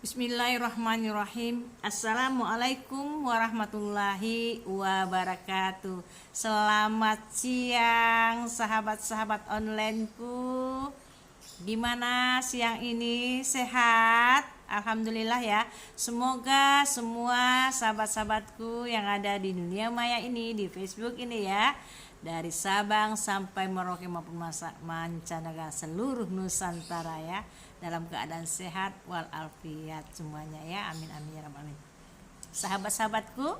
Bismillahirrahmanirrahim. Assalamualaikum warahmatullahi wabarakatuh. Selamat siang sahabat-sahabat onlineku. Gimana siang ini? Sehat? Alhamdulillah ya. Semoga semua sahabat-sahabatku yang ada di dunia maya ini, di Facebook ini ya, dari Sabang sampai Merauke maupun mancanegara seluruh Nusantara ya, dalam keadaan sehat walafiat semuanya ya, amin amin ya rabbal alamin. Sahabat-sahabatku,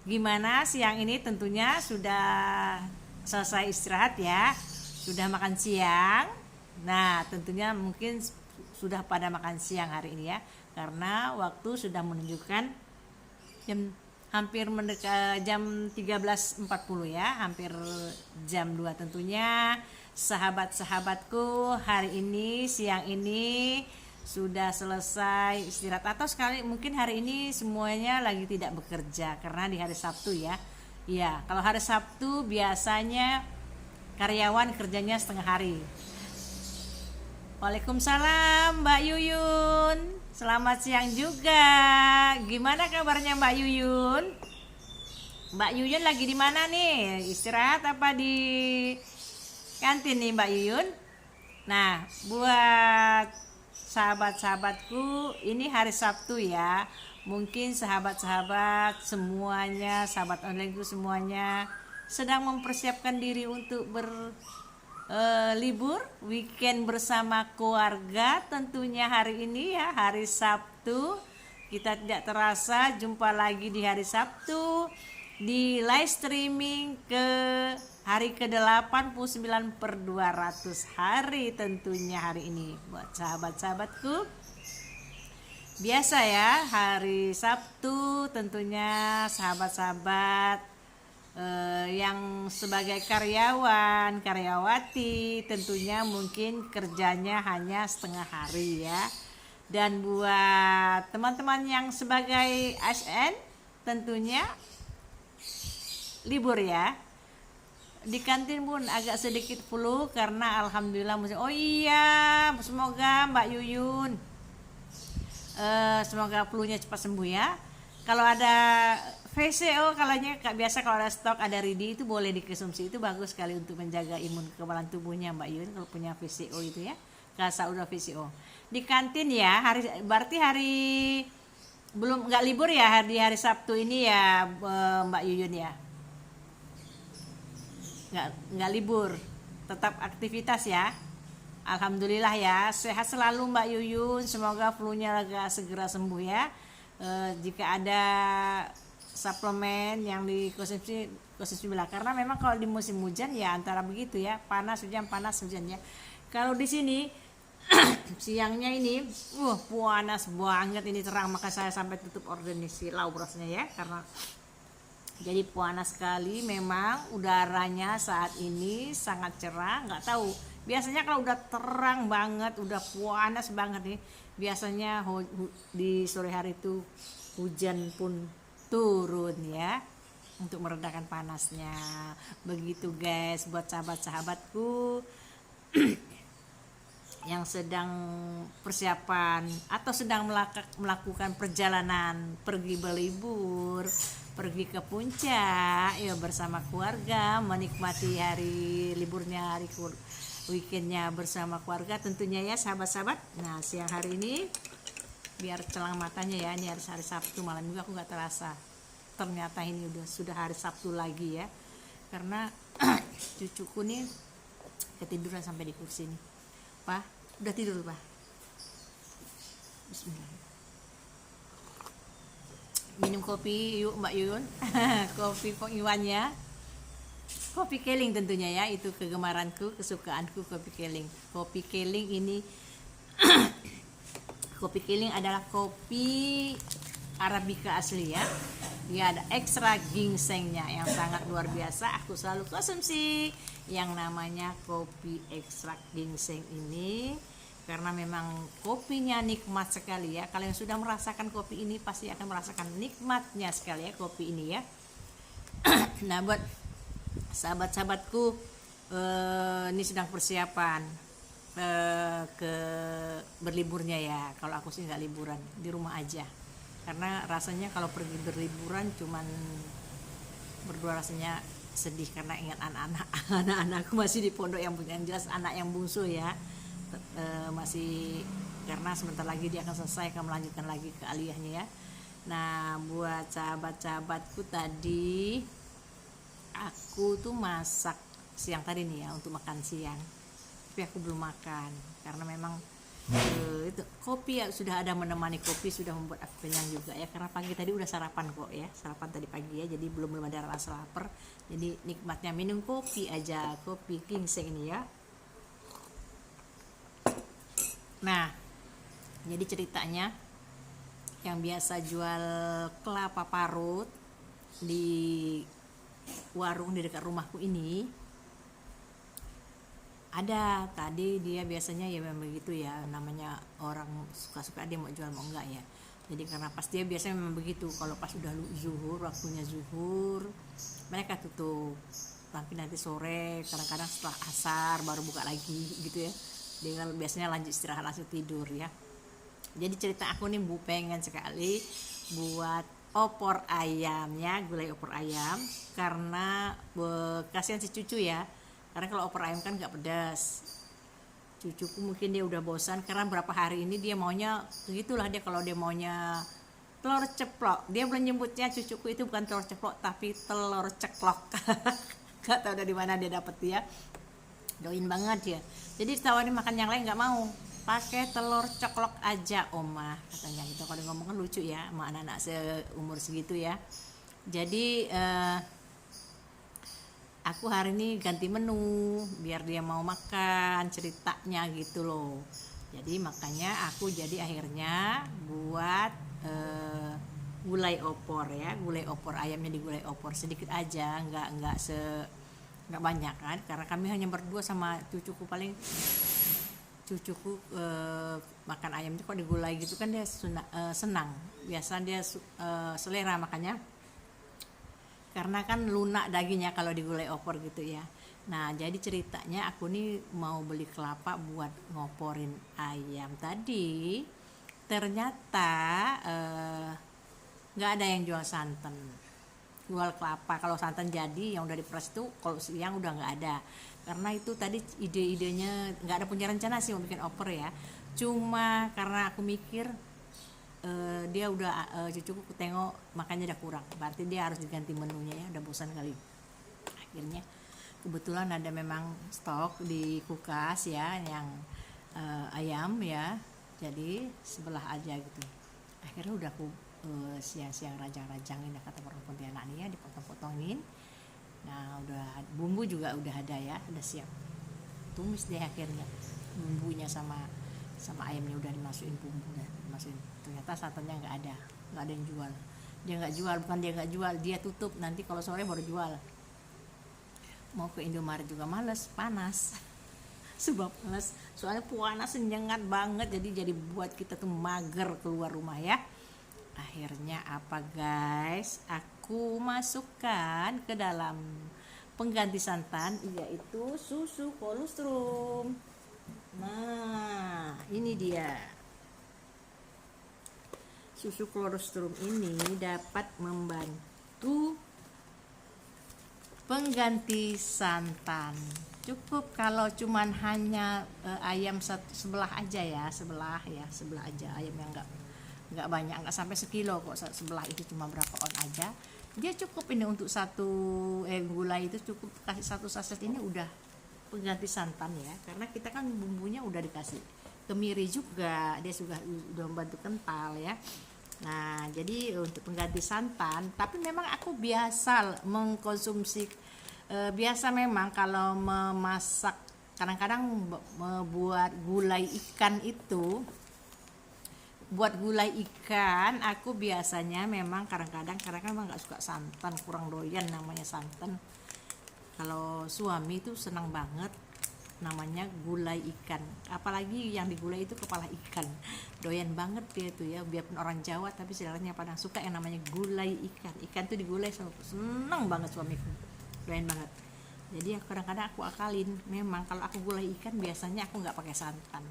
gimana siang ini? Tentunya sudah selesai istirahat ya, sudah makan siang. Nah tentunya mungkin sudah pada makan siang hari ini ya, karena waktu sudah menunjukkan hampir mendekat jam 13.40 ya, hampir jam 2 tentunya. Sahabat-sahabatku, hari ini siang ini sudah selesai istirahat, atau sekali mungkin hari ini semuanya lagi tidak bekerja karena di hari Sabtu ya. Iya, kalau hari Sabtu biasanya karyawan kerjanya setengah hari. Waalaikumsalam Mbak Yuyun, selamat siang juga. Gimana kabarnya Mbak Yuyun? Mbak Yuyun lagi di mana nih? Istirahat apa di kantin nih Mbak Yuyun? Nah, buat sahabat-sahabatku, ini hari Sabtu ya. Mungkin sahabat-sahabat semuanya, sahabat onlineku semuanya sedang mempersiapkan diri untuk libur weekend bersama keluarga. Tentunya hari ini ya, hari Sabtu. Kita tidak terasa jumpa lagi di hari Sabtu di live streaming ke hari ke-89/200 hari tentunya hari ini. Buat sahabat-sahabatku, biasa ya, hari Sabtu tentunya sahabat-sahabat yang sebagai karyawan, karyawati tentunya mungkin kerjanya hanya setengah hari ya. Dan buat teman-teman yang sebagai ASN tentunya libur ya. Di kantin pun agak sedikit flu karena alhamdulillah oh iya, semoga Mbak Yuyun semoga flunya cepat sembuh ya. Kalau ada VCO, biasa kalau ada stok, ada ready, itu boleh dikonsumsi, itu bagus sekali untuk menjaga imun kekebalan tubuhnya Mbak Yuyun kalau punya VCO itu ya. Kasa udah VCO di kantin ya, berarti hari belum nggak libur ya, hari Sabtu ini ya Mbak Yuyun ya, nggak libur, tetap aktivitas ya. Alhamdulillah ya, sehat selalu Mbak Yuyun, semoga flu-nya segera sembuh ya. Jika ada suplemen yang dikonsumsi bila, karena memang kalau di musim hujan ya antara begitu ya, panas hujan ya. Kalau di sini siangnya ini panas banget, ini terang, maka saya sampai tutup order nih silau berasnya ya, karena Jadi panas sekali, memang udaranya saat ini sangat cerah. Nggak tahu, biasanya kalau udah terang banget, udah panas banget nih, biasanya di sore hari itu hujan pun turun ya, untuk meredakan panasnya. Begitu guys, buat sahabat-sahabatku yang sedang persiapan atau sedang melakukan perjalanan pergi berlibur, pergi ke puncak ya bersama keluarga, menikmati hari liburnya, hari weekendnya bersama keluarga tentunya ya sahabat-sahabat. Nah siang hari ini biar celang matanya ya, ini hari Sabtu malam juga aku nggak terasa ternyata ini sudah hari Sabtu lagi ya, karena cucuku nih ketiduran sampai di kursi nih. Pak, udah tidur Pak? Bismillah. Minum kopi yuk Mbak Yun. Kopi Pok Iwannya. Kopi keling tentunya ya, itu kegemaranku, kesukaanku kopi keling. Kopi keling ini kopi keling adalah kopi Arabica asli ya. Dia ada ekstra ginsengnya yang sangat luar biasa. Aku selalu konsumsi yang namanya kopi ekstra ginseng ini karena memang kopinya nikmat sekali ya. Kalau yang sudah merasakan kopi ini pasti akan merasakan nikmatnya sekali ya kopi ini ya. Nah buat sahabat-sahabatku ini sedang persiapan ke berliburnya ya. Kalau aku sih nggak liburan, di rumah aja. Karena rasanya kalau pergi berliburan cuman berdua rasanya sedih karena ingat anak-anakku masih di pondok, yang jelas anak yang bungsu ya, masih, karena sebentar lagi dia akan selesai, akan melanjutkan lagi ke aliyahnya ya. Nah buat sahabat-sahabatku, tadi aku tuh masak siang tadi nih ya untuk makan siang, tapi aku belum makan karena memang itu kopi ya, sudah ada menemani kopi, sudah membuat aku kenyang juga ya, karena pagi tadi udah sarapan kok ya, sarapan tadi pagi ya, jadi belum ada rasa lapar, jadi nikmatnya minum kopi aja, kopi ginseng ini ya. Nah jadi ceritanya, yang biasa jual kelapa parut di warung di dekat rumahku ini ada. Tadi dia biasanya ya memang begitu ya, namanya orang suka-suka dia mau jual mau enggak ya. Jadi karena pas dia biasanya memang begitu, kalau pas udah zuhur, waktunya zuhur mereka tutup, tapi nanti sore kadang-kadang setelah asar baru buka lagi gitu ya. Dia biasanya lanjut istirahat langsung tidur ya. Jadi cerita aku nih pengen sekali buat opor ayamnya, gulai opor ayam, karena kasihan si cucu ya. Karena kalau opor ayam kan nggak pedas. Cucuku mungkin dia udah bosan karena berapa hari ini dia maunya begitulah, dia kalau dia maunya telur ceplok. Dia belum nyebutnya cucuku itu bukan telur ceplok tapi telur ceklok. Gak tahu dari mana dia dapet ya. Doin banget ya. Jadi ditawarin makan yang lain nggak mau. Pakai telur ceklok aja Oma katanya gitu. Kalau ngomong kan lucu ya sama anak-anak seumur segitu ya. Jadi aku hari ini ganti menu biar dia mau makan, ceritanya gitu loh. Jadi makanya aku jadi akhirnya buat gulai opor ya, gulai opor ayamnya di gulai opor sedikit aja, nggak banyak kan, karena kami hanya berdua sama cucuku. Paling cucuku makan ayamnya kok digulai gitu kan dia senang, biasa dia selera makanya, karena kan lunak dagingnya kalau digulai opor gitu ya. Nah jadi ceritanya aku nih mau beli kelapa buat ngoporin ayam tadi, ternyata nggak ada yang jual santan, jual kelapa. Kalau santan jadi yang udah diperas itu kalau siang udah nggak ada, karena itu tadi ide-idenya nggak ada punya rencana sih mau bikin opor ya, cuma karena aku mikir dia udah cucuku tengok makannya udah kurang, berarti dia harus diganti menunya ya, udah bosan kali. Akhirnya kebetulan ada memang stok di kulkas ya yang ayam ya, jadi sebelah aja gitu. Akhirnya udah aku siang-siang rajang-rajangin ya, kata orang Pontianak nih ya, dipotong-potongin. Nah udah bumbu juga udah ada ya, udah siap, tumis deh akhirnya bumbunya sama ayamnya udah dimasukin bumbu dan dimasukin. Ternyata santannya nggak ada yang jual. Dia nggak jual, bukan dia nggak jual, dia tutup, nanti kalau sore baru jual. Mau ke Indomaret juga males, panas. Sebab panas, soalnya panas nyengat banget, jadi buat kita tuh mager keluar rumah ya. Akhirnya apa guys, aku masukkan ke dalam pengganti santan, yaitu susu kolostrum. Nah ini dia, susu kolostrum ini dapat membantu pengganti santan. Cukup kalau cuman hanya ayam sebelah aja ya, sebelah aja, ayam yang nggak banyak, nggak sampai sekilo kok, sebelah itu cuma berapa on aja. Dia cukup ini untuk gulai itu cukup, kasih satu saset ini udah pengganti santan ya, karena kita kan bumbunya udah dikasih kemiri juga, dia udah membantu kental ya. Nah jadi untuk pengganti santan, tapi memang aku biasa mengkonsumsi biasa memang kalau memasak, kadang-kadang buat gulai ikan itu, aku biasanya memang kadang-kadang memang nggak suka santan, kurang doyan namanya santan. Kalau suami itu senang banget namanya gulai ikan, apalagi yang digulai itu kepala ikan, doyan banget dia tuh ya, biarpun orang Jawa tapi sebenarnya pada suka yang namanya gulai ikan tuh digulai, seneng banget suamiku, doyan banget. Jadi kadang-kadang aku akalin, memang kalau aku gulai ikan biasanya aku nggak pakai santan,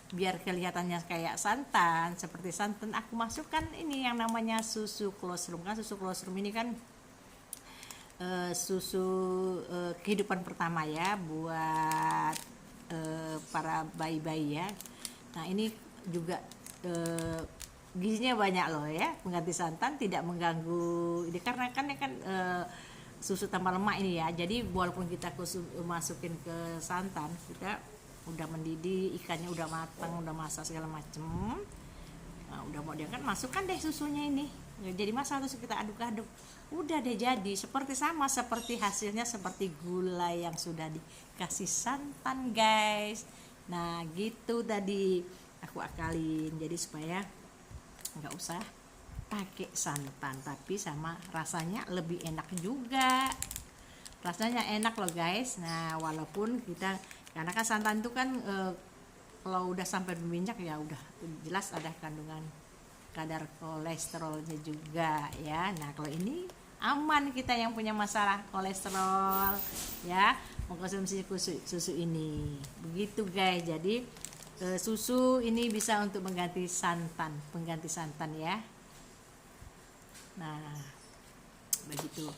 biar kelihatannya kayak santan, seperti santan, aku masukkan ini yang namanya susu kolostrum. Kan susu kolostrum ini kan susu kehidupan pertama ya, buat para bayi-bayi ya. Nah ini juga gizinya banyak loh ya, pengganti santan, tidak mengganggu ini, karena kan susu tanpa lemak ini ya. Jadi walaupun kita masukin ke santan, kita udah mendidih, ikannya udah matang, udah masak segala macem, nah udah mau diangkat, masukkan deh susunya ini, jadi masak, terus kita aduk-aduk, udah deh jadi seperti hasilnya seperti gulai yang sudah dikasih santan guys. Nah gitu tadi aku akalin, jadi supaya nggak usah pakai santan, tapi sama rasanya lebih enak juga, rasanya enak loh guys. Nah walaupun kita, karena kan santan itu kan kalau udah sampai berminyak ya udah jelas ada kandungan kadar kolesterolnya juga ya. Nah kalau ini aman, kita yang punya masalah kolesterol ya, mengkonsumsi susu ini, begitu guys. Jadi susu ini bisa untuk pengganti santan ya. Nah begitu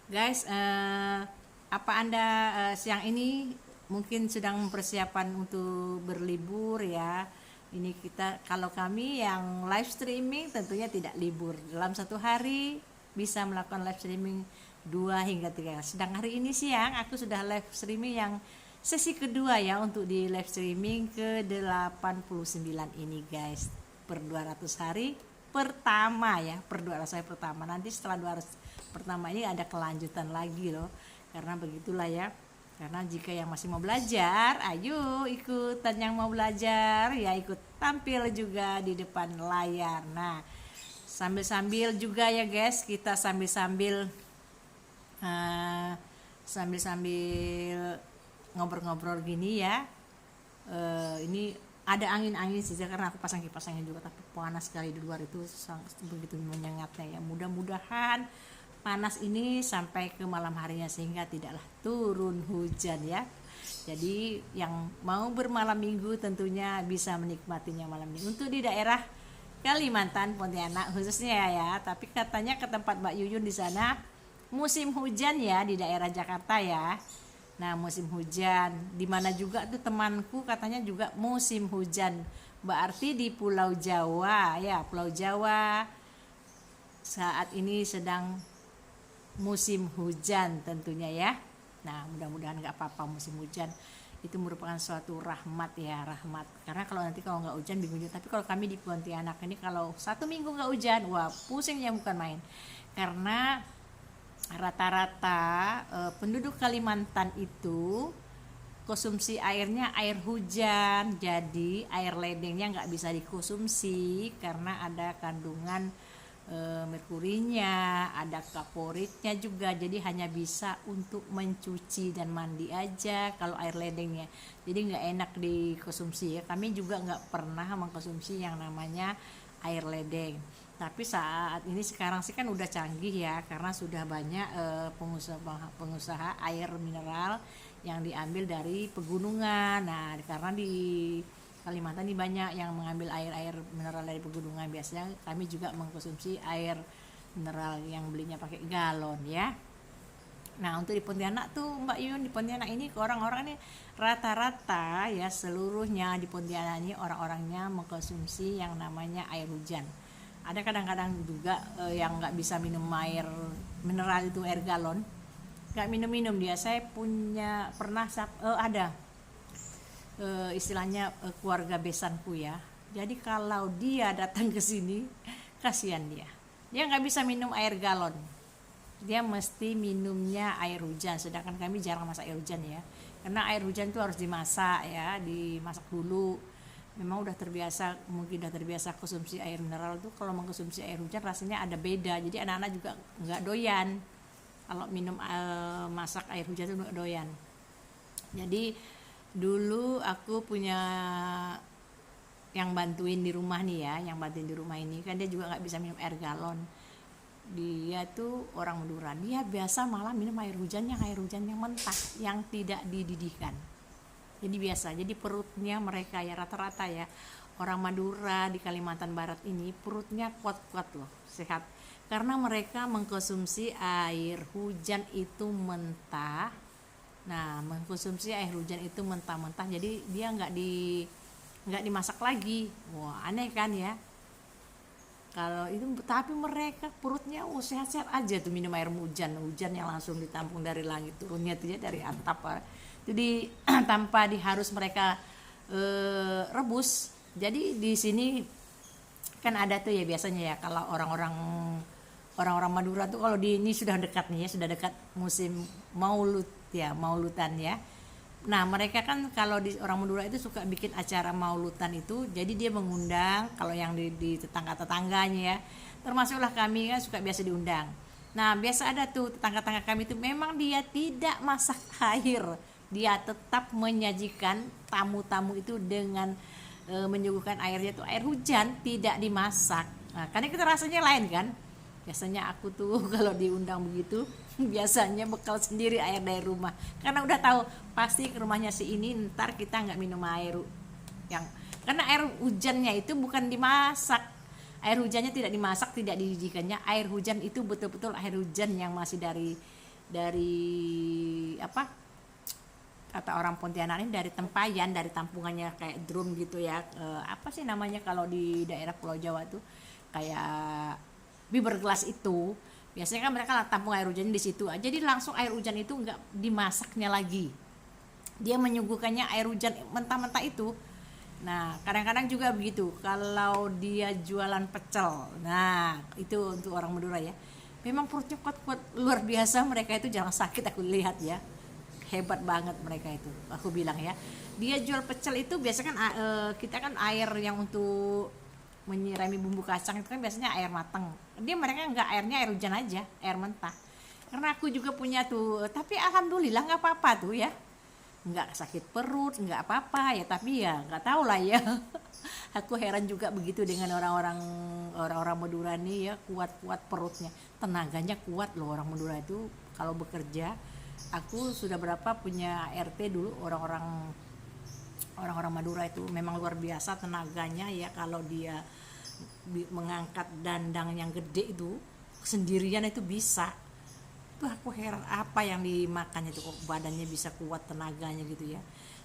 guys. Apa Anda siang ini mungkin sedang mempersiapkan untuk berlibur ya? Ini kita, kalau kami yang live streaming tentunya tidak libur, dalam satu hari bisa melakukan live streaming 2 hingga 3. Sedang hari ini siang aku sudah live streaming yang sesi kedua ya, untuk di live streaming ke 89 ini guys, per 200 hari pertama ya, per 200 hari pertama. Nanti setelah 200 pertama ini ada kelanjutan lagi loh, karena begitulah ya. Karena jika yang masih mau belajar, ayo ikutan yang mau belajar ya, ikut tampil juga di depan layar. Nah sambil-sambil juga ya guys, kita sambil-sambil ngobrol-ngobrol gini ya. Ini ada angin-angin sih karena aku pasang kipas angin juga, tapi panas sekali di luar itu, begitu menyengatnya ya. Mudah-mudahan panas ini sampai ke malam harinya sehingga tidaklah turun hujan ya. Jadi yang mau bermalam minggu tentunya bisa menikmatinya malam minggu. Untuk di daerah Kalimantan, Pontianak khususnya ya, tapi katanya ke tempat Mbak Yuyun di sana musim hujan ya, di daerah Jakarta ya. Nah musim hujan, di mana juga tuh temanku katanya juga musim hujan. Berarti di Pulau Jawa ya, Pulau Jawa saat ini sedang musim hujan tentunya ya. Nah mudah-mudahan nggak apa-apa musim hujan, itu merupakan suatu rahmat ya, rahmat. Karena kalau nanti kalau nggak hujan bingung. Tapi kalau kami di Pontianak ini kalau 1 minggu nggak hujan, wah pusingnya bukan main. Karena rata-rata penduduk Kalimantan itu konsumsi airnya air hujan, jadi air ledengnya nggak bisa dikonsumsi karena ada kandungan merkurinya, ada kaporitnya juga. Jadi hanya bisa untuk mencuci dan mandi aja kalau air ledengnya. Jadi nggak enak dikonsumsi ya. Kami juga nggak pernah mengkonsumsi yang namanya air ledeng. Tapi saat ini sekarang sih kan udah canggih ya, karena sudah banyak pengusaha air mineral yang diambil dari pegunungan. Nah, karena di Kalimantan ini banyak yang mengambil air mineral dari pegunungan. Biasanya kami juga mengkonsumsi air mineral yang belinya pakai galon ya. Nah, untuk di Pontianak tuh Mbak Yun, di Pontianak ini orang-orang ini rata-rata ya, seluruhnya di Pontianak ini orang-orangnya mengkonsumsi yang namanya air hujan. Ada kadang-kadang juga yang nggak bisa minum air mineral itu, air galon, nggak minum-minum dia. Saya pernah ada istilahnya keluarga besanku ya. Jadi kalau dia datang ke sini, kasihan dia nggak bisa minum air galon, dia mesti minumnya air hujan. Sedangkan kami jarang masak air hujan ya, karena air hujan itu harus dimasak ya, dimasak dulu. Memang mungkin udah terbiasa konsumsi air mineral tuh. Kalau mengkonsumsi air hujan rasanya ada beda. Jadi anak-anak juga nggak doyan kalau minum masak air hujan itu nggak doyan. Jadi dulu aku punya yang bantuin di rumah nih ya, yang bantuin di rumah ini kan dia juga nggak bisa minum air galon. Dia tuh orang Madura, dia biasa malah minum air hujan yang mentah, yang tidak dididihkan. Jadi biasa, jadi perutnya mereka ya rata-rata ya, orang Madura di Kalimantan Barat ini perutnya kuat-kuat loh, sehat, karena mereka mengkonsumsi air hujan itu mentah. Nah, mengkonsumsi air hujan itu mentah-mentah, jadi dia nggak dimasak lagi. Wah, aneh kan ya kalau itu. Tapi mereka perutnya sehat-sehat aja tuh, minum air hujan yang langsung ditampung dari langit, turunnya tuh ya dari atap. Jadi tanpa harus mereka rebus. Jadi di sini kan ada tuh ya biasanya ya, kalau orang-orang Madura tuh kalau ini sudah dekat nih ya, sudah dekat musim Maulud ya, Maulutan ya. Nah, mereka kan kalau di orang Madura itu suka bikin acara Maulutan itu, jadi dia mengundang kalau yang di tetangga-tetangganya ya. Termasuklah kami kan suka biasa diundang. Nah, biasa ada tuh tetangga-tetangga kami itu memang dia tidak masak air. Dia tetap menyajikan tamu-tamu itu dengan menyuguhkan airnya itu air hujan, tidak dimasak. Nah, karena kita rasanya lain kan. Biasanya aku tuh kalau diundang begitu biasanya bekal sendiri air dari rumah, karena udah tahu pasti ke rumahnya si ini ntar kita nggak minum air karena air hujannya itu bukan dimasak, air hujannya tidak dimasak, tidak dididihkannya. Air hujan itu betul-betul air hujan yang masih dari apa kata orang Pontianak ini, dari tempayan, dari tampungannya kayak drum gitu ya. Apa sih namanya kalau di daerah Pulau Jawa tuh, kayak biber gelas itu. Biasanya kan mereka tampung air hujan di situ. Jadi langsung air hujan itu nggak dimasaknya lagi. Dia menyuguhkannya air hujan mentah-mentah itu. Nah, kadang-kadang juga begitu. Kalau dia jualan pecel, nah itu untuk orang Madura ya. Memang perutnya kuat-kuat luar biasa mereka itu, jangan sakit aku lihat ya. Hebat banget mereka itu. Aku bilang ya. Dia jual pecel itu biasanya kan kita kan air yang untuk menyirami bumbu kacang itu kan biasanya air matang. Mereka enggak, airnya air hujan aja, air mentah. Karena aku juga punya tuh, tapi alhamdulillah nggak apa-apa tuh ya, nggak sakit perut, nggak apa-apa ya. Tapi ya nggak tahu lah ya. Aku heran juga begitu dengan orang-orang Madura nih ya, kuat-kuat perutnya, tenaganya kuat loh orang Madura itu kalau bekerja. Aku sudah berapa punya RT dulu, orang-orang Madura itu memang luar biasa tenaganya ya. Kalau dia mengangkat dandang yang gede itu sendirian itu bisa. Itu aku heran apa yang dimakannya itu kok badannya bisa kuat tenaganya gitu ya.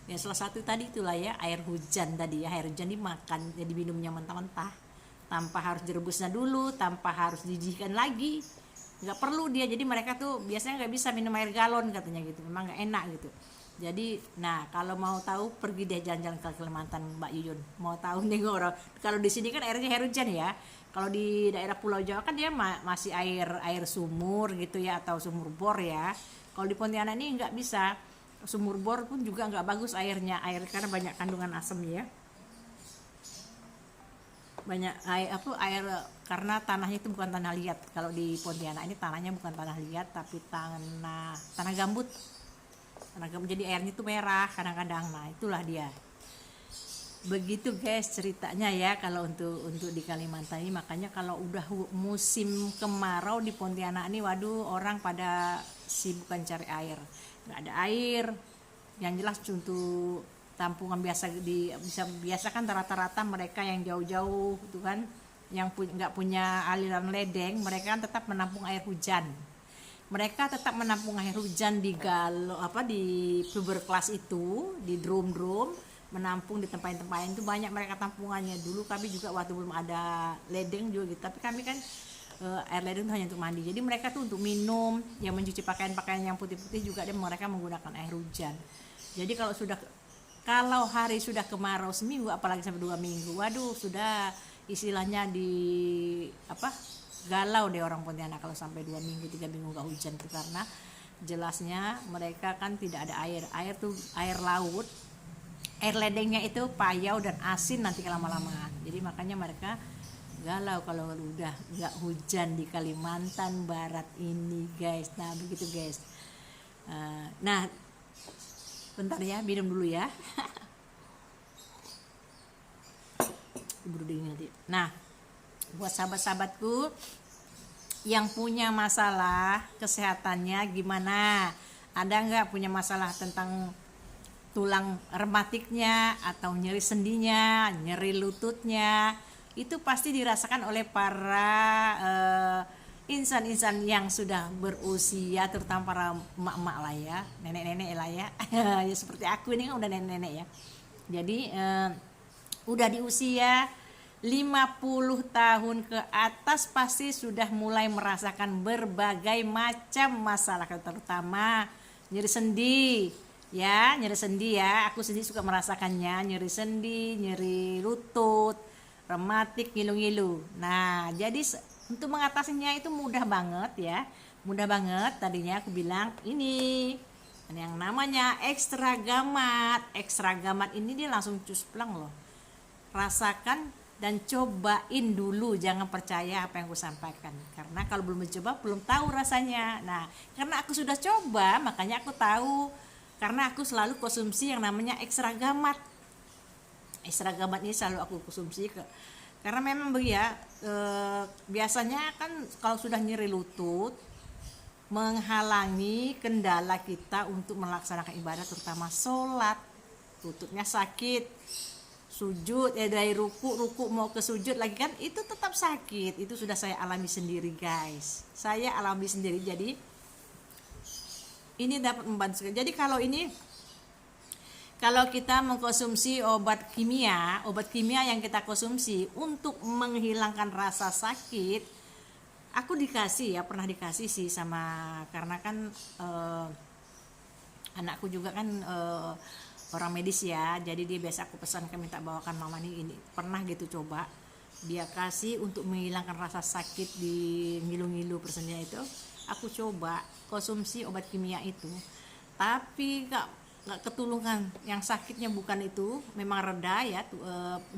Ya salah satu tadi itulah ya, air hujan tadi ya. Air hujan dimakan, jadi minumnya mentah-mentah tanpa harus direbusnya dulu, tanpa harus dididihkan lagi. Nggak perlu dia. Jadi mereka tuh biasanya nggak bisa minum air galon katanya gitu, memang nggak enak gitu. Jadi, nah kalau mau tahu pergi deh jalan-jalan ke Kalimantan Mbak Yuyun. Mau tahu nih orang. Kalau di sini kan airnya air hujan ya. Kalau di daerah Pulau Jawa kan dia masih air sumur gitu ya, atau sumur bor ya. Kalau di Pontianak ini nggak bisa. Sumur bor pun juga nggak bagus airnya, karena banyak kandungan asam ya. banyak air karena tanahnya itu bukan tanah liat. Kalau di Pontianak ini tanahnya bukan tanah liat tapi tanah gambut. Jadi airnya itu merah kadang-kadang. Nah, itulah dia. Begitu guys ceritanya ya kalau untuk di Kalimantan ini. Makanya kalau udah musim kemarau di Pontianak ini, waduh, orang pada sibukan cari air. Nggak ada air. Yang jelas untuk tampungan biasa kan rata-rata mereka yang jauh-jauh itu kan yang nggak punya aliran ledeng, mereka kan tetap menampung air hujan. Mereka tetap menampung air hujan di di fiberglass itu, di drum menampung di tempat-tempat itu banyak mereka tampungannya. Dulu kami juga waktu belum ada ledeng juga gitu, tapi kami kan air ledeng itu hanya untuk mandi. Jadi mereka tuh untuk minum, yang mencuci pakaian-pakaian yang putih-putih juga mereka menggunakan air hujan. Jadi kalau hari sudah kemarau seminggu apalagi sampai 2 minggu, waduh, sudah istilahnya galau deh orang Pontianak kalau sampai 2 minggu 3 minggu nggak hujan tuh, karena jelasnya mereka kan tidak ada air tuh air laut. Air ledengnya itu payau dan asin nanti lama-lamaan. Jadi makanya mereka galau kalau udah nggak hujan di Kalimantan Barat ini guys. Nah begitu guys. Nah bentar ya, minum dulu ya. Nah buat sahabat-sahabatku yang punya masalah kesehatannya gimana? Ada nggak punya masalah tentang tulang rematiknya atau nyeri sendinya, nyeri lututnya? Itu pasti dirasakan oleh para insan-insan yang sudah berusia, terutama para emak-emak lah ya, nenek-nenek lah ya. Ya seperti aku ini kan udah nenek-nenek ya. Jadi udah di usia 50 tahun ke atas pasti sudah mulai merasakan berbagai macam masalah, terutama nyeri sendi. Ya, nyeri sendi ya, aku sendiri suka merasakannya, nyeri sendi, nyeri lutut, rematik, ngilu-ngilu. Nah, jadi untuk mengatasinya itu mudah banget ya, mudah banget. Tadinya aku bilang ini yang namanya ekstragamat. Ekstragamat ini dia langsung cusplang loh. Rasakan dan cobain dulu, jangan percaya apa yang aku sampaikan. Karena kalau belum mencoba belum tahu rasanya. Nah, karena aku sudah coba, makanya aku tahu. Karena aku selalu konsumsi yang namanya ekstragamat. Ekstragamat ini selalu aku konsumsi karena memang biasanya kan kalau sudah nyeri lutut menghalangi kendala kita untuk melaksanakan ibadah, terutama sholat. Lututnya sakit, sujud dari ruku mau ke sujud lagi kan itu tetap sakit. Itu sudah saya alami sendiri guys, saya alami sendiri. Jadi ini dapat membantu. Jadi kalau kita mengkonsumsi obat kimia yang kita konsumsi untuk menghilangkan rasa sakit, aku pernah dikasih sih sama, karena kan anakku juga kan orang medis ya, jadi dia biasa aku pesankan, minta bawakan mama ini pernah gitu coba dia kasih untuk menghilangkan rasa sakit di ngilu-ngilu persennya itu. Aku coba konsumsi obat kimia itu, tapi nggak ketulungan. Yang sakitnya bukan itu, memang reda ya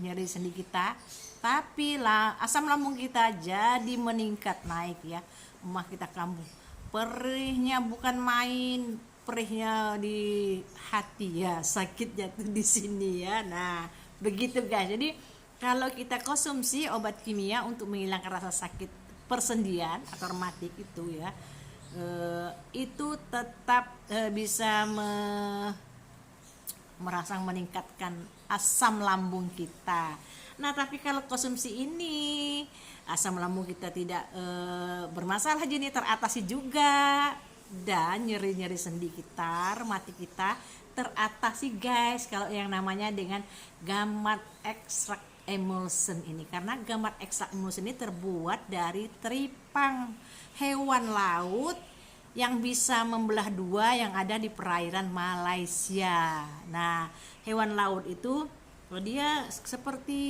nyeri sendi kita, tapi asam lambung kita jadi meningkat naik ya. Emak kita kambuh, perihnya bukan main, perihnya di hati ya, sakitnya tuh di sini ya. Nah begitu guys. Jadi kalau kita konsumsi obat kimia untuk menghilangkan rasa sakit persendian atau rematik itu ya, itu tetap bisa meningkatkan asam lambung kita. Nah tapi kalau konsumsi ini asam lambung kita tidak bermasalah, jadi teratasi juga, dan nyeri-nyeri sendi kita, rematik kita teratasi guys kalau yang namanya dengan gamat ekstrak emulsion ini. Karena gamat ekstrak emulsion ini terbuat dari tripang, hewan laut yang bisa membelah dua yang ada di perairan Malaysia. Nah hewan laut itu dia seperti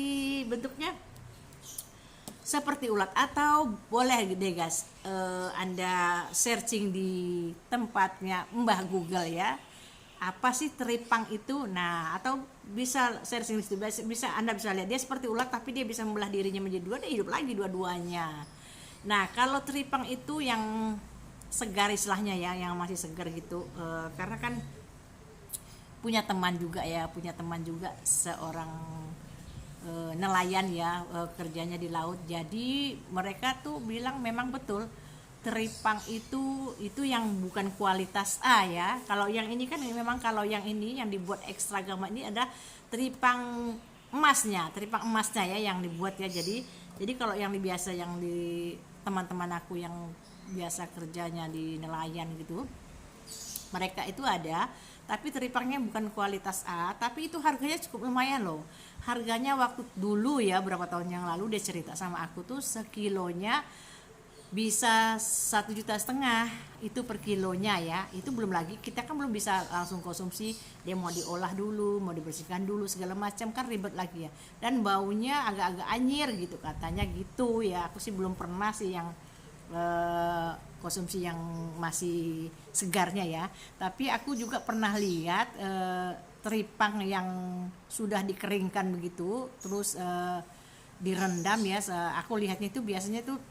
bentuknya seperti ulat, atau boleh deh guys Anda searching di tempatnya Mbah Google ya, apa sih teripang itu? Nah, atau bisa searching itu, bisa Anda bisa lihat dia seperti ulat tapi dia bisa membelah dirinya menjadi dua, dia hidup lagi dua-duanya. Nah, kalau teripang itu yang segar istilahnya ya, yang masih segar gitu. Karena kan punya teman juga seorang nelayan ya, kerjanya di laut. Jadi mereka tuh bilang memang betul teripang itu yang bukan kualitas A ya. Kalau yang ini kan memang, kalau yang ini yang dibuat ekstra gamma ini ada teripang emasnya ya yang dibuat ya. Jadi kalau yang biasa, yang di teman-teman aku yang biasa kerjanya di nelayan gitu, mereka itu ada, tapi teripangnya bukan kualitas A, tapi itu harganya cukup lumayan loh. Harganya waktu dulu ya, berapa tahun yang lalu dia cerita sama aku tuh sekilonya bisa 1,5 juta itu per kilonya ya. Itu belum lagi kita kan belum bisa langsung konsumsi, dia mau diolah dulu, mau dibersihkan dulu segala macam, kan ribet lagi ya, dan baunya agak-agak anyir gitu katanya gitu ya. Aku sih belum pernah sih yang konsumsi yang masih segarnya ya, tapi aku juga pernah lihat teripang yang sudah dikeringkan begitu terus direndam ya. Aku lihatnya itu biasanya tuh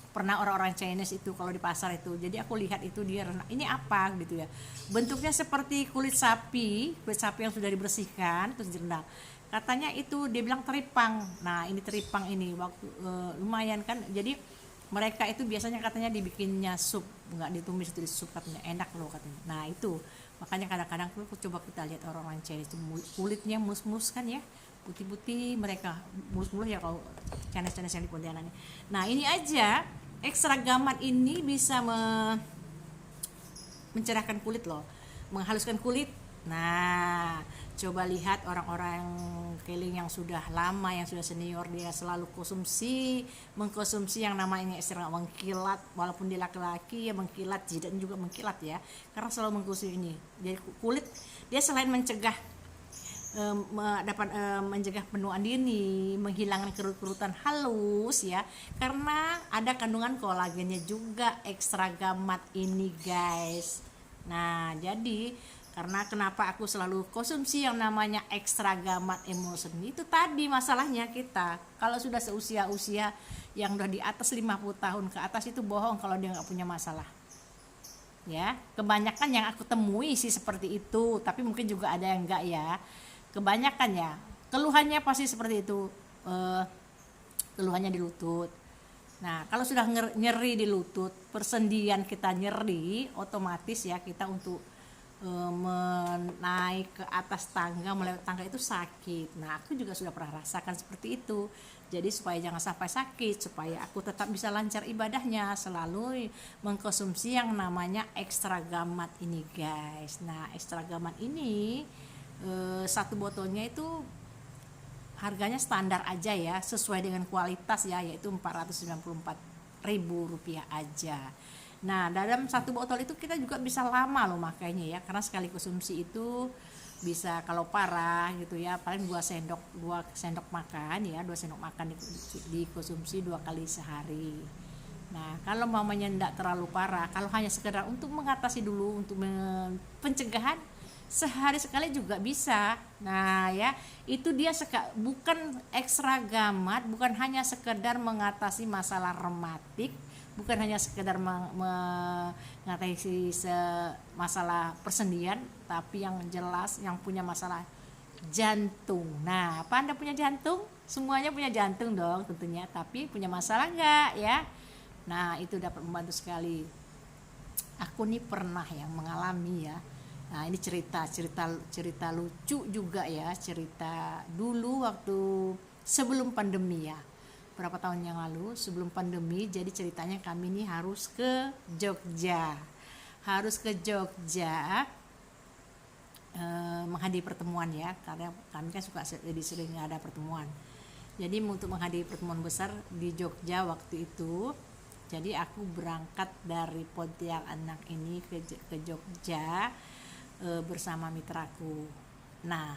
pernah orang-orang Chinese itu kalau di pasar itu, jadi aku lihat itu dia rendam, ini apa gitu ya, bentuknya seperti kulit sapi yang sudah dibersihkan terus direndam, katanya itu dia bilang teripang. Nah ini teripang ini waktu lumayan kan, jadi mereka itu biasanya katanya dibikinnya sup, nggak ditumis, itu di sup, katanya enak loh katanya. Nah itu makanya kadang-kadang aku coba kita lihat orang-orang Chinese itu kulitnya mulus-mulus kan ya, putih-putih mereka, mulus-mulus ya kalau Chinese yang di Pontianak. Nah ini aja ekstra gamat ini bisa mencerahkan kulit loh, menghaluskan kulit. Nah coba lihat orang-orang keliling yang sudah lama, yang sudah senior, dia selalu mengkonsumsi yang namanya ekstra mengkilat, walaupun dia laki-laki ya mengkilat, jidat juga mengkilat ya, karena selalu mengkonsumsi ini. Jadi kulit dia selain mencegah dapat mencegah penuaan dini, menghilangkan kerut-kerutan halus ya, karena ada kandungan kolagennya juga ekstra gamat ini guys. Nah jadi karena kenapa aku selalu konsumsi yang namanya ekstra gamat emulsion itu tadi, masalahnya kita kalau sudah seusia yang udah di atas 50 tahun ke atas itu bohong kalau dia nggak punya masalah ya. Kebanyakan yang aku temui sih seperti itu, tapi mungkin juga ada yang enggak ya. Kebanyakan ya keluhannya pasti seperti itu, keluhannya di lutut. Nah kalau sudah nyeri di lutut, persendian kita nyeri, otomatis ya kita untuk menaik ke atas tangga, melewati tangga itu sakit. Nah aku juga sudah pernah rasakan seperti itu. Jadi supaya jangan sampai sakit, supaya aku tetap bisa lancar ibadahnya, selalu mengkonsumsi yang namanya ekstra gamat ini guys. Nah ekstra gamat ini satu botolnya itu harganya standar aja ya, sesuai dengan kualitas ya, yaitu Rp494.000 aja. Nah dalam satu botol itu kita juga bisa lama loh makanya ya, karena sekali konsumsi itu bisa, kalau parah gitu ya, paling 2 sendok makan ya, 2 sendok makan dikonsumsi 2 kali sehari. Nah kalau mamanya tidak terlalu parah, kalau hanya sekedar untuk mengatasi dulu, untuk pencegahan, sehari sekali juga bisa. Nah ya itu dia bukan ekstra gamat, bukan hanya sekedar mengatasi masalah rematik, bukan hanya sekedar mengatasi masalah persendian, tapi yang jelas yang punya masalah jantung. Nah apa Anda punya jantung? Semuanya punya jantung dong tentunya, tapi punya masalah enggak ya? Nah itu dapat membantu sekali. Aku nih pernah yang mengalami ya. Nah ini cerita lucu juga ya, cerita dulu waktu sebelum pandemi ya, berapa tahun yang lalu sebelum pandemi. Jadi ceritanya kami ini harus ke Jogja menghadiri pertemuan ya, karena kami kan suka jadi sering ada pertemuan. Jadi untuk menghadiri pertemuan besar di Jogja waktu itu, jadi aku berangkat dari Pontianak ini ke Jogja bersama mitraku. Nah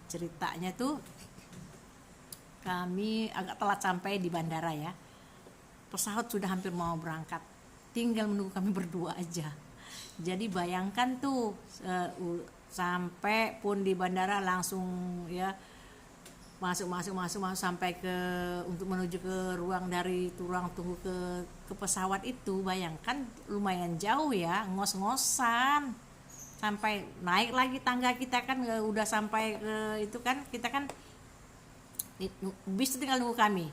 ceritanya tuh kami agak telat sampai di bandara ya, pesawat sudah hampir mau berangkat, tinggal menunggu kami berdua aja. Jadi bayangkan tuh sampai pun di bandara langsung ya masuk sampai ke untuk menuju ke ruang tunggu ke pesawat itu. Bayangkan lumayan jauh ya, ngos-ngosan sampai naik lagi tangga kita kan udah sampai ke itu kan, kita kan bis tinggal nunggu kami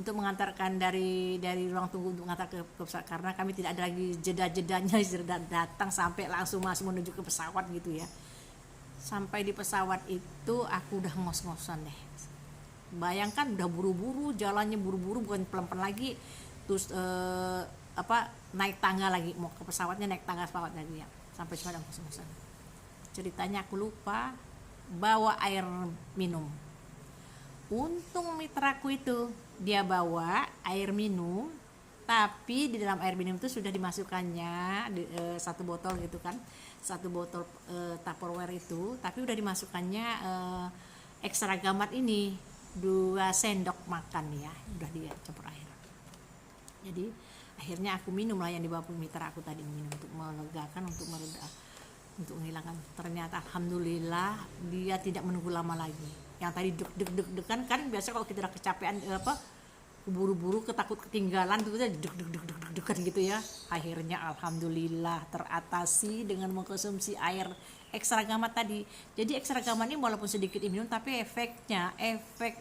untuk mengantarkan dari ruang tunggu untuk mengantar ke pesawat, karena kami tidak ada lagi jeda-jedanya datang sampai langsung masuk menuju ke pesawat gitu ya. Sampai di pesawat itu aku udah ngos-ngosan deh. Bayangkan udah buru-buru, jalannya buru-buru, bukan pelan-pelan lagi. Terus naik tangga lagi, mau ke pesawatnya naik tangga pesawat lagi ya. Sampai cuma ngos-ngosan. Ceritanya aku lupa bawa air minum. Untung mitraku itu dia bawa air minum, tapi di dalam air minum itu sudah dimasukkannya satu botol gitu kan, satu botol Tupperware itu, tapi udah dimasukkannya ekstra gamat ini 2 sendok makan ya, udah dia campur air. Jadi akhirnya aku minum lah yang dibawa mitra aku tadi, minum untuk melegakan, untuk mereda, untuk menghilangkan. Ternyata alhamdulillah dia tidak menunggu lama lagi. Yang tadi deg kan biasa kalau kita udah kecapean buru-buru, ketakut ketinggalan tuh deg gitu ya. Akhirnya alhamdulillah teratasi dengan mengkonsumsi air ekstra gamat tadi. Jadi ekstra gamat ini walaupun sedikit minum, tapi efek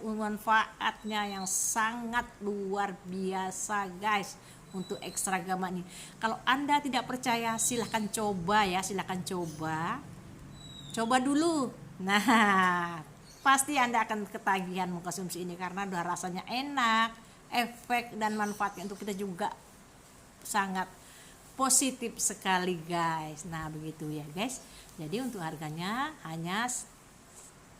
manfaatnya yang sangat luar biasa guys untuk ekstra gamat ini. Kalau Anda tidak percaya silahkan coba ya, coba dulu. Nah, pasti Anda akan ketagihan mengkonsumsi ini karena udah rasanya enak, efek dan manfaatnya untuk kita juga sangat positif sekali guys. Nah begitu ya guys. Jadi untuk harganya hanya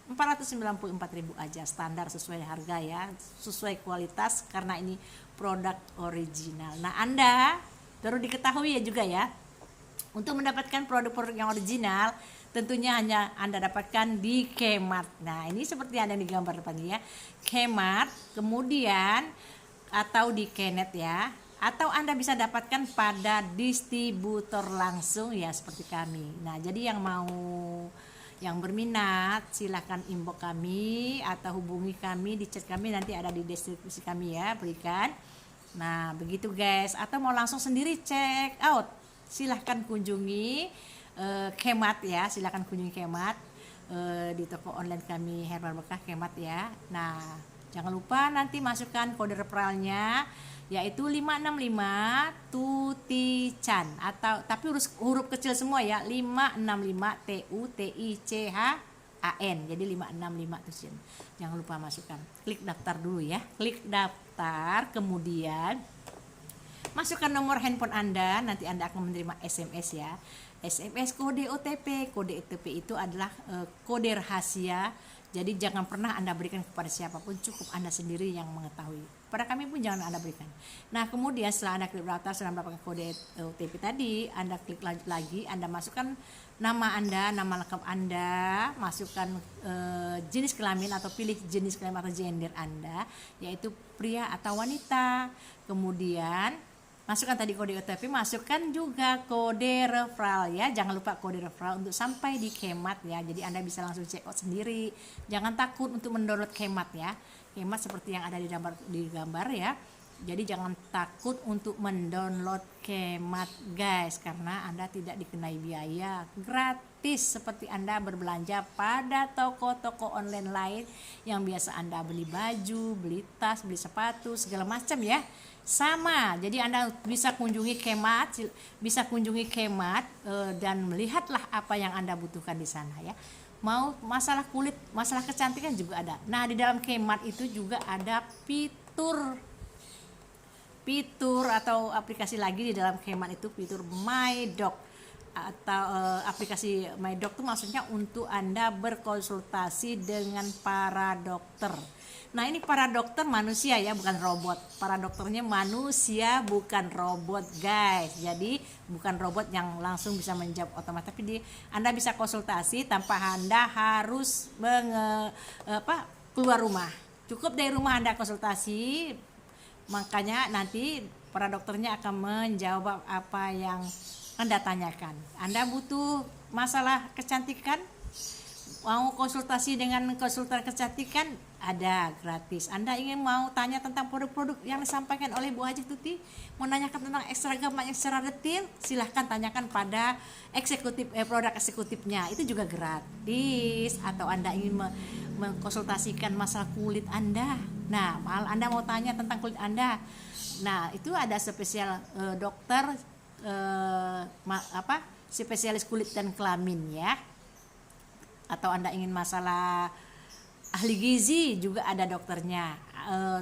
494.000 aja, standar sesuai harga ya, sesuai kualitas karena ini produk original. Nah Anda perlu diketahui ya juga ya, untuk mendapatkan produk-produk yang original tentunya hanya Anda dapatkan di Kemart. Nah ini seperti Anda di gambar depannya ya, Kemart, kemudian atau di Kenet ya, atau Anda bisa dapatkan pada distributor langsung ya seperti kami. Nah jadi yang berminat silahkan inbox kami atau hubungi kami di chat kami, nanti ada di deskripsi kami ya, berikan. Nah begitu guys, atau mau langsung sendiri check out, silahkan kunjungi Kemart ya, silahkan kunjungi Kemart di toko online kami Herbal Berkah Kemart ya. Nah jangan lupa nanti masukkan kode referralnya yaitu 565 Tutichan, atau tapi huruf kecil semua ya, 565 TUTICHAN, jadi 565 Tutichan. Jangan lupa masukkan, klik daftar dulu ya, klik daftar, kemudian masukkan nomor handphone Anda, nanti Anda akan menerima SMS ya, SMS kode OTP. Kode OTP itu adalah kode rahasia, jadi jangan pernah Anda berikan kepada siapapun, cukup Anda sendiri yang mengetahui. Pada kami pun jangan Anda berikan. Nah kemudian setelah Anda klik daftar, setelah mendapatkan kode OTP tadi, Anda klik lagi, Anda masukkan nama Anda, nama lengkap Anda, masukkan jenis kelamin atau pilih jenis kelamin atau gender Anda, yaitu pria atau wanita. Kemudian masukkan tadi kode OTP, masukkan juga kode referral ya, jangan lupa kode referral untuk sampai di Kemart ya. Jadi Anda bisa langsung check out sendiri, jangan takut untuk mendownload Kemart ya. Kemart seperti yang ada di gambar ya. Jadi jangan takut untuk mendownload Kemart guys, karena Anda tidak dikenai biaya, gratis seperti Anda berbelanja pada toko-toko online lain yang biasa Anda beli baju, beli tas, beli sepatu, segala macam ya. Sama, jadi Anda bisa kunjungi Kemart, dan melihatlah apa yang Anda butuhkan di sana ya. Mau masalah kulit, masalah kecantikan juga ada. Nah di dalam Kemart itu juga ada fitur atau aplikasi lagi di dalam Kemart itu, fitur My Doc atau aplikasi My Doc itu maksudnya untuk Anda berkonsultasi dengan para dokter. Nah ini para dokter manusia ya, bukan robot. Para dokternya manusia, bukan robot guys. Jadi bukan robot yang langsung bisa menjawab otomatis, tapi Anda bisa konsultasi tanpa Anda harus keluar rumah. Cukup dari rumah Anda konsultasi, makanya nanti para dokternya akan menjawab apa yang Anda tanyakan. Anda butuh masalah kecantikan, mau konsultasi dengan konsultan kecantikan, ada gratis. Anda ingin mau tanya tentang produk-produk yang disampaikan oleh Bu Haji Tuti, mau nanyakan tentang ekstragama yang secara detail, silahkan tanyakan pada produk eksekutifnya, itu juga gratis. Atau Anda ingin mengkonsultasikan masalah kulit Anda, nah Anda mau tanya tentang kulit Anda, nah itu ada spesial dokter spesialis kulit dan kelamin ya. Atau Anda ingin masalah ahli gizi, juga ada dokternya.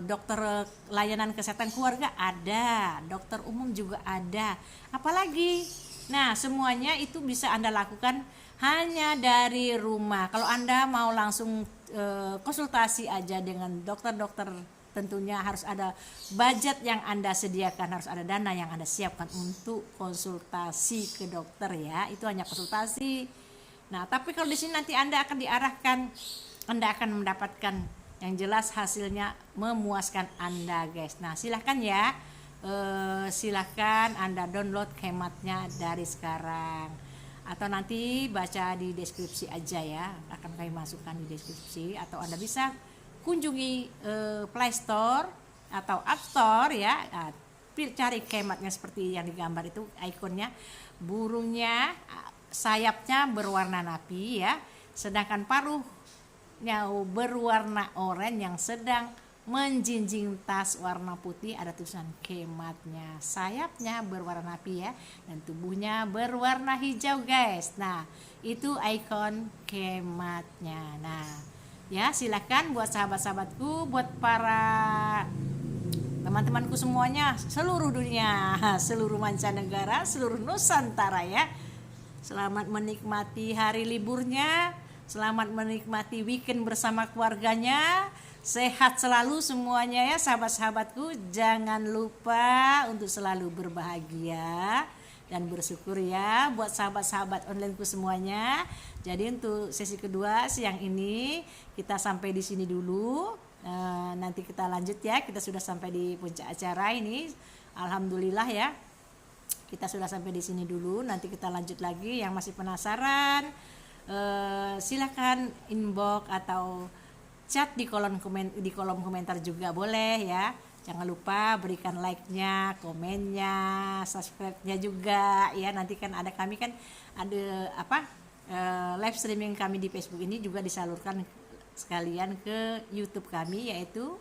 Dokter layanan kesehatan keluarga ada, dokter umum juga ada. Apalagi, nah semuanya itu bisa Anda lakukan hanya dari rumah. Kalau Anda mau langsung konsultasi aja dengan dokter-dokter, tentunya harus ada budget yang Anda sediakan, harus ada dana yang Anda siapkan untuk konsultasi ke dokter ya. Itu hanya konsultasi. Nah, tapi kalau di sini nanti Anda akan diarahkan, Anda akan mendapatkan yang jelas hasilnya memuaskan Anda, guys. Nah, silahkan ya, silahkan Anda download hematnya dari sekarang, atau nanti baca di deskripsi aja ya, akan kami masukkan di deskripsi. Atau Anda bisa kunjungi Play Store atau App Store ya. Nah, cari hematnya seperti yang digambar itu, ikonnya, burungnya, sayapnya berwarna napi ya, sedangkan paruhnya berwarna oranye yang sedang menjinjing tas warna putih, ada tulisan kematnya. Sayapnya berwarna napi ya, dan tubuhnya berwarna hijau, guys. Nah, itu ikon kematnya. Nah, ya silakan buat sahabat-sahabatku, buat para teman-temanku semuanya, seluruh dunia, seluruh mancanegara, seluruh Nusantara ya. Selamat menikmati hari liburnya, selamat menikmati weekend bersama keluarganya. Sehat selalu semuanya ya sahabat-sahabatku. Jangan lupa untuk selalu berbahagia dan bersyukur ya buat sahabat-sahabat onlineku semuanya. Jadi untuk sesi kedua siang ini kita sampai di sini dulu. Nanti kita lanjut ya. Kita sudah sampai di puncak acara ini. Alhamdulillah ya. Kita sudah sampai di sini dulu. Nanti kita lanjut lagi. Yang masih penasaran, silakan inbox atau chat di kolom komentar juga boleh ya. Jangan lupa berikan like-nya, komennya, subscribe-nya juga ya. Nanti kan ada kami kan ada live streaming kami di Facebook ini juga disalurkan sekalian ke YouTube kami, yaitu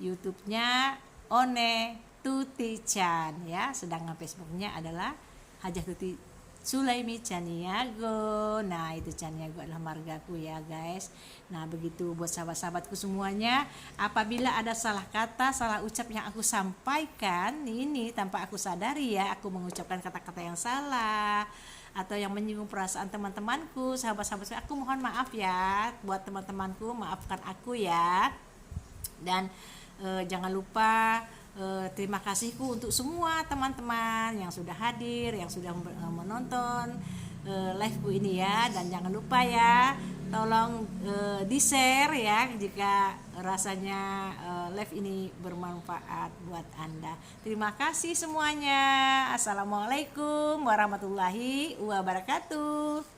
YouTube-nya One Tuti Chan ya, sedangkan Facebooknya adalah Hajah Tuti Sulaimi Caniago. Nah, itu Caniago adalah margaku ya, guys. Nah, begitu buat sahabat-sahabatku semuanya. Apabila ada salah kata, salah ucap yang aku sampaikan ini tanpa aku sadari ya, aku mengucapkan kata-kata yang salah atau yang menyinggung perasaan teman-temanku, sahabat-sahabatku, aku mohon maaf ya. Buat teman-temanku, maafkan aku ya. Dan jangan lupa terima kasihku untuk semua teman-teman yang sudah hadir, yang sudah menonton liveku ini ya. Dan jangan lupa ya, tolong di-share ya jika rasanya live ini bermanfaat buat Anda. Terima kasih semuanya. Assalamualaikum warahmatullahi wabarakatuh.